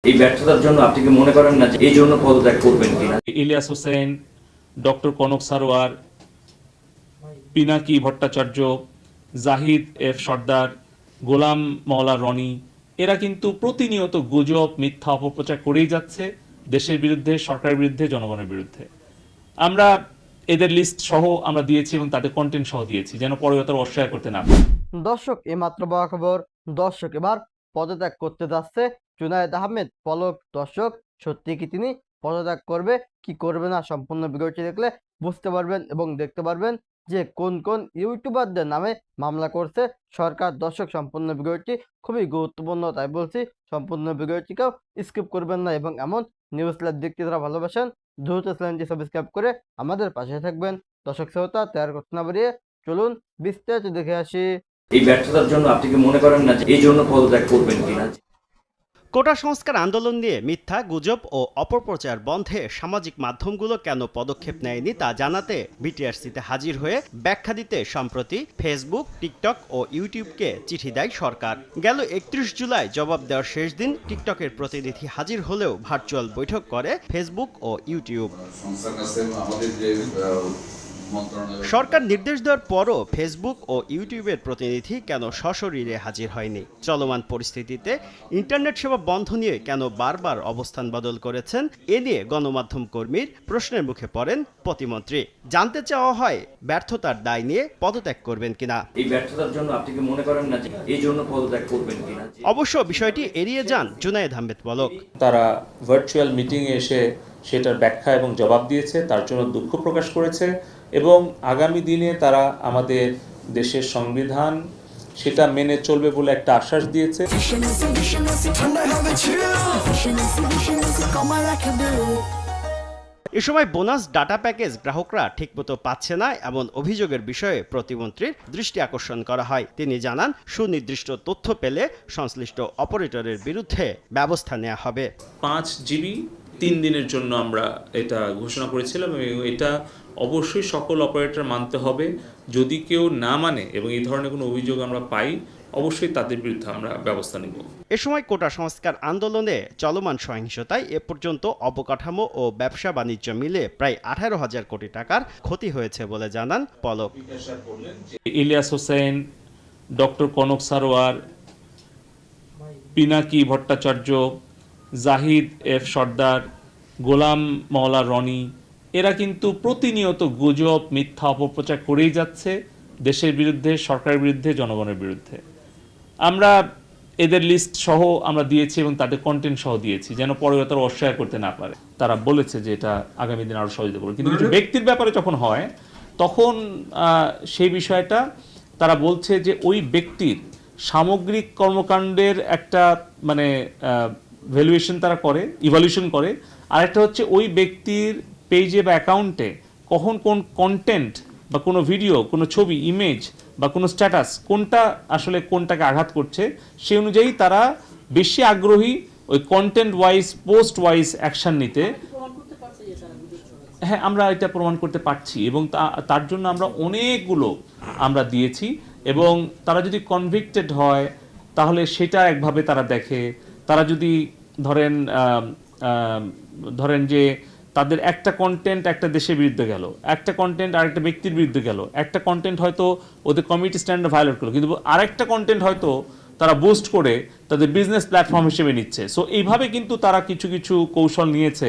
এই ব্যর্থতার জন্য আপনি কি মনে করেন না যে এই জন্য পদত্যাগ করবেন কিনা? ইলিয়াস হোসেন, ডক্টর কনক সারোয়ার, পিনাকি ভট্টাচার্য, জাহিদ এফ সর্দার, গোলাম মওলা রনি, এরা কিন্তু প্রতিনিয়ত গুজব, মিথ্যা অপপ্রচার করেই যাচ্ছে দেশের বিরুদ্ধে, সরকারের বিরুদ্ধে, জনগণের বিরুদ্ধে। আমরা এদের লিস্ট সহ আমরা দিয়েছি এবং তাদের কন্টেন্ট সহ দিয়েছি, যেন পরে তারা অস্বীকার করতে না পারে। দর্শক, এই মাত্র বড় খবর, দর্শক এবার পদত্যাগ করতে যাচ্ছে জুনায়েদ আহমেদ পলক। দর্শক, সত্যি কি তিনি পদত্যাগ করবে কি করবে না, সম্পূর্ণ ভিডিওটি দেখলে বুঝতে পারবেন এবং দেখতে পারবেন যে কোন কোন ইউটিউবারদের নামে মামলা করছে সরকার। দর্শক, সম্পূর্ণ ভিডিওটি খুবই গুরুত্বপূর্ণ, তাই বলছি সম্পূর্ণ ভিডিওটিকেও স্কিপ করবেন না এবং এমন নিউজ লাইভ দেখতে যারা ভালোবাসেন দ্রুত চ্যানেলটি সাবস্ক্রাইব করে আমাদের পাশে থাকবেন। দর্শক শ্রোতা, তৈরি করতে না বাড়িয়ে চলুন বিস্তারিত দেখে আসি। এই ব্যর্থতার জন্য আপনি কি মনে করেন না যে এই জন্য পদত্যাগ করবেন কিনা? কোটা সংস্কার আন্দোলন নিয়ে মিথ্যা গুজব ও অপপ্রচার বন্ধে সামাজিক মাধ্যমগুলো কেন পদক্ষেপ নেয়নি তা জানাতে বিটিআরসিতে হাজির হয়ে ব্যাখ্যা দিতে সম্প্রতি ফেসবুক, টিকটক ও ইউটিউবকে চিঠি দেয় সরকার। গেল 31 জুলাই জবাব দেওয়ার শেষ দিন টিকটকের প্রতিনিধি হাজির হলেও ভার্চুয়াল বৈঠক করে ফেসবুক ও ইউটিউব। সরকার নির্দেশ দেওয়ার পরও ফেসবুক ও ইউটিউবের প্রতিনিধি কেন সশরীরে হাজির হয়নি? চলমান পরিস্থিতিতে ইন্টারনেট সেবা বন্ধ নিয়ে কেন বারবার অবস্থান বদল করেছেন? এ নিয়ে গণমাধ্যম কর্মীর প্রশ্নের মুখে পড়েন প্রতিমন্ত্রী। জানতে চাওয়া হয় ব্যর্থতার দায় নিয়ে পদত্যাগ করবেন কিনা। এই ব্যর্থতার জন্য আপনি কি মনে করেন না যে এই জন্য পদত্যাগ করবেন কিনা? অবশ্য বিষয়টি এড়িয়ে যান জুনায়েদ আহমেদ পলক। তারা ভার্চুয়াল মিটিংয়ে এসে সেটার ব্যাখ্যা এবং জবাব দিয়েছে, তার জন্য দুঃখ প্রকাশ করেছে এবং আগামী দিনে তারা আমাদের দেশের সংবিধান সেটা মেনে চলবে বলে একটা আশ্বাস দিয়েছে। এ সময় বোনাস ডাটা প্যাকেজ গ্রাহকরা ঠিকমতো পাচ্ছে না এমন অভিযোগের বিষয়ে প্রতিমন্ত্রীর দৃষ্টি আকর্ষণ করা হয়। তিনি জানান, সুনির্দিষ্ট তথ্য পেলে সংশ্লিষ্ট অপারেটরের বিরুদ্ধে ব্যবস্থা নেওয়া হবে। 5 জিবি 3 দিনের জন্য আমরা এটা ঘোষণা করেছিলাম এবং এটা অবশ্যই সকল অপারেটর মানতে হবে। যদি কেউ না মানে এবং এই ধরনের কোনো অভিযোগ আমরা পাই, অবশ্যই তাদের বিরুদ্ধে আমরা ব্যবস্থা নেব। এ সময় কোটা সংস্কার আন্দোলনে চলমান সহিংসতায় এ পর্যন্ত অবকাঠামো ও ব্যবসা বাণিজ্য মিলে প্রায় 18,000 কোটি টাকার ক্ষতি হয়েছে বলে জানান পলক। ইলিয়াস হোসেন, ডক্টর কনক সারোয়ার, পিনাকি ভট্টাচার্য, জাহিদ এফ সর্দার, গোলাম মওলা রনি, এরা কিন্তু প্রতিনিয়ত গুজব, মিথ্যা অপপ্রচার করেই যাচ্ছে দেশের বিরুদ্ধে, সরকারের বিরুদ্ধে, জনগণের বিরুদ্ধে। আমরা এদের লিস্ট সহ আমরা দিয়েছি এবং তাদের কন্টেন্ট সহ দিয়েছি, যেন পরে তারা অস্বীকার করতে না পারে। তারা বলেছে যে এটা আগামী দিন আরো সহযোগিতা করবে, কিন্তু কিছু ব্যক্তির ব্যাপারে যখন হয় তখন সেই বিষয়টা তারা বলছে যে ওই ব্যক্তির সামগ্রিক কর্মকাণ্ডের একটা মানে ভ্যালুয়েশন তারা করে, ইভালুয়েশন করে। আর একটা হচ্ছে ওই ব্যক্তির পেজে বা অ্যাকাউন্টে কখন কোন কন্টেন্ট বা কোনো ভিডিও, কোনো ছবি, ইমেজ বা কোনো স্ট্যাটাস কোনটা আসলে কোনটাকে আঘাত করছে, সেই অনুযায়ী তারা বেশি আগ্রহী ওই content wise, post wise action নিতে। হ্যাঁ, আমরা এটা প্রমাণ করতে পারছি এবং তার জন্য আমরা অনেকগুলো আমরা দিয়েছি এবং তারা যদি কনভিক্টেড হয় তাহলে সেটা একভাবে তারা দেখে। তারা যদি ধরেন যে তাদের একটা কন্টেন্ট একটা দেশের বিরুদ্ধে গেল, একটা কন্টেন্ট আরেকটা ব্যক্তির বিরুদ্ধে গেল, একটা কন্টেন্ট হয়তো ওদের কমিউনিটি স্ট্যান্ডার্ড ভায়োলেট করলো, কিন্তু আরেকটা কন্টেন্ট হয়তো তারা বুস্ট করে তাদের বিজনেস প্ল্যাটফর্ম হিসেবে নিচ্ছে। সো এইভাবে কিন্তু তারা কিছু কিছু কৌশল নিয়েছে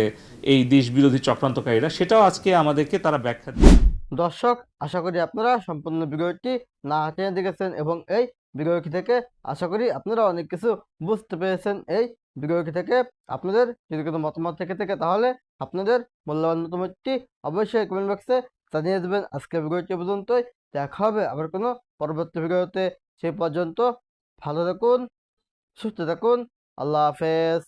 এই দেশ বিরোধী চক্রান্তকারীরা, সেটাও আজকে আমাদেরকে তারা ব্যাখ্যা দিচ্ছে। দর্শক, আশা করি আপনারা সম্পূর্ণ ভিডিওটি না টেনে দেখেছেন এবং এই ভিডিওটি থেকে আশা করি আপনারা অনেক কিছু বুঝতে পেরেছেন। এই ভিডিওটি থেকে আপনাদের যদি কোনো মতামত থেকে থাকে তাহলে আপনাদের মূল্যবান মতামতটি অবশ্যই কমেন্ট বক্সে জানিয়ে দেবেন। আজকের ভিডিওটি পর্যন্তই, দেখা হবে আবার কোনো পরবর্তী ভিডিওতে। সেই পর্যন্ত ভালো থাকুন, সুস্থ থাকুন, আল্লাহ হাফেজ।